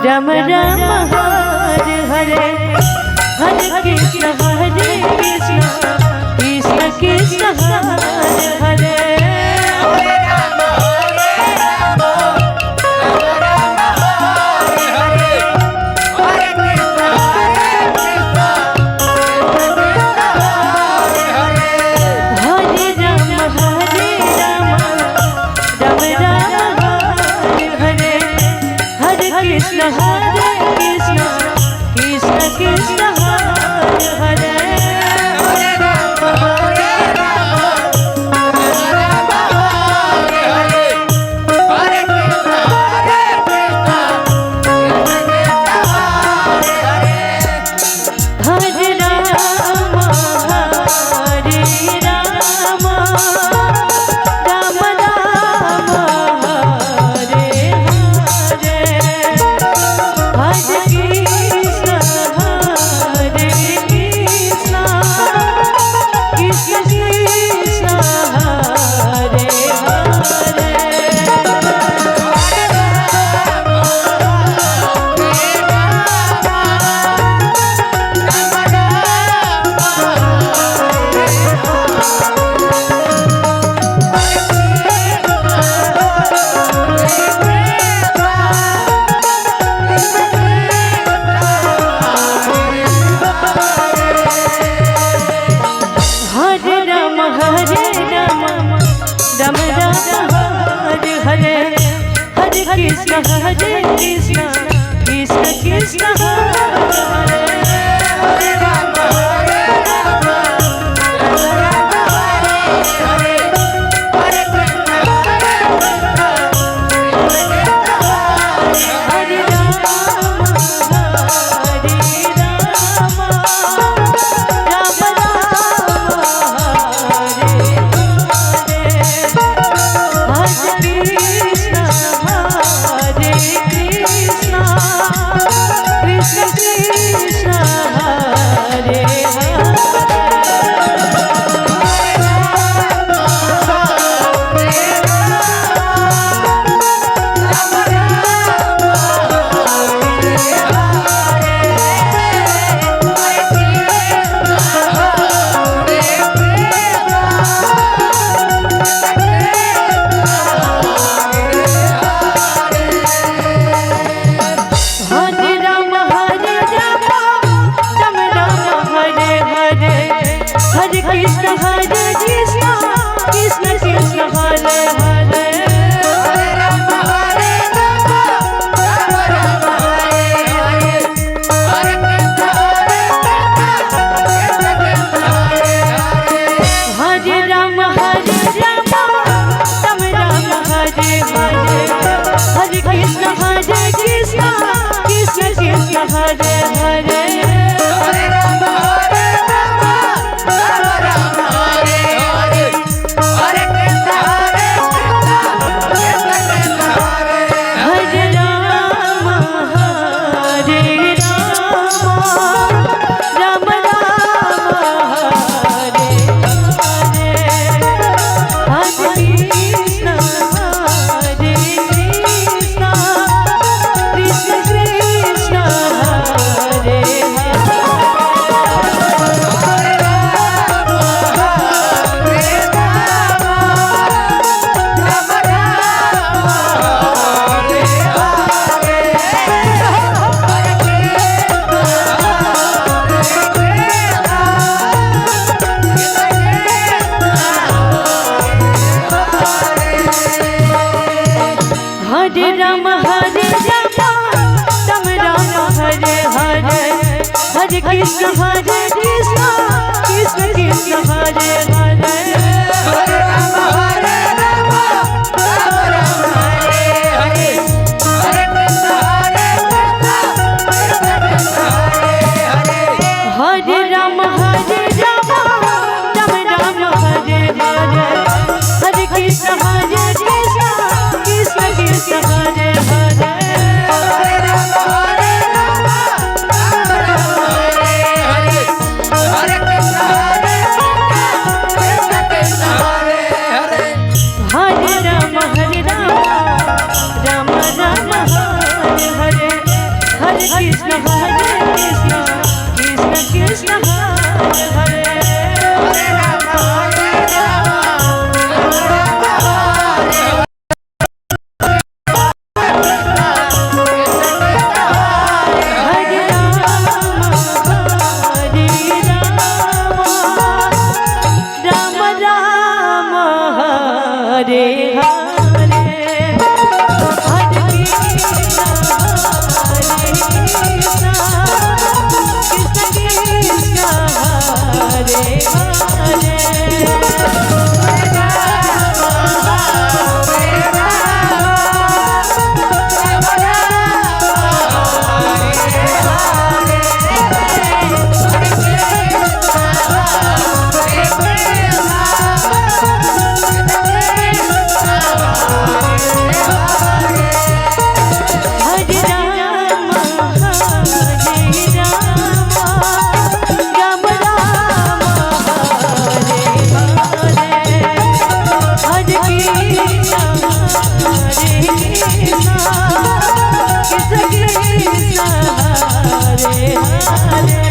Ram Ram Hare Hare Hare Krishna Krishna Krishna Hare Hare Krishna Hare Krishna Krishna Krishna Hare Hare Hare Ram Hare Krishna Hare Krishna Krishna Krishna Hare Hare Ram Hare Ram Ram Ram Hare Hare Hare Ram Krishna Hare Krishna Krishna Krishna Hare Hare Hare Ram Hare Ram Ram Ram Hare Hare Hare Krishna Hare Krishna Krishna Hare Hare Hare Ram Hare Ram Ram Ram Hare Hare Hare Krishna Hare Krishna Krishna Krishna Hare Hare Hare Ram Hare Ram Ram Ram Hare Hare Hare Krishna Hare Krishna Krishna Hare Hare Hare Ram Ram Ram Ram Hare Hare Hare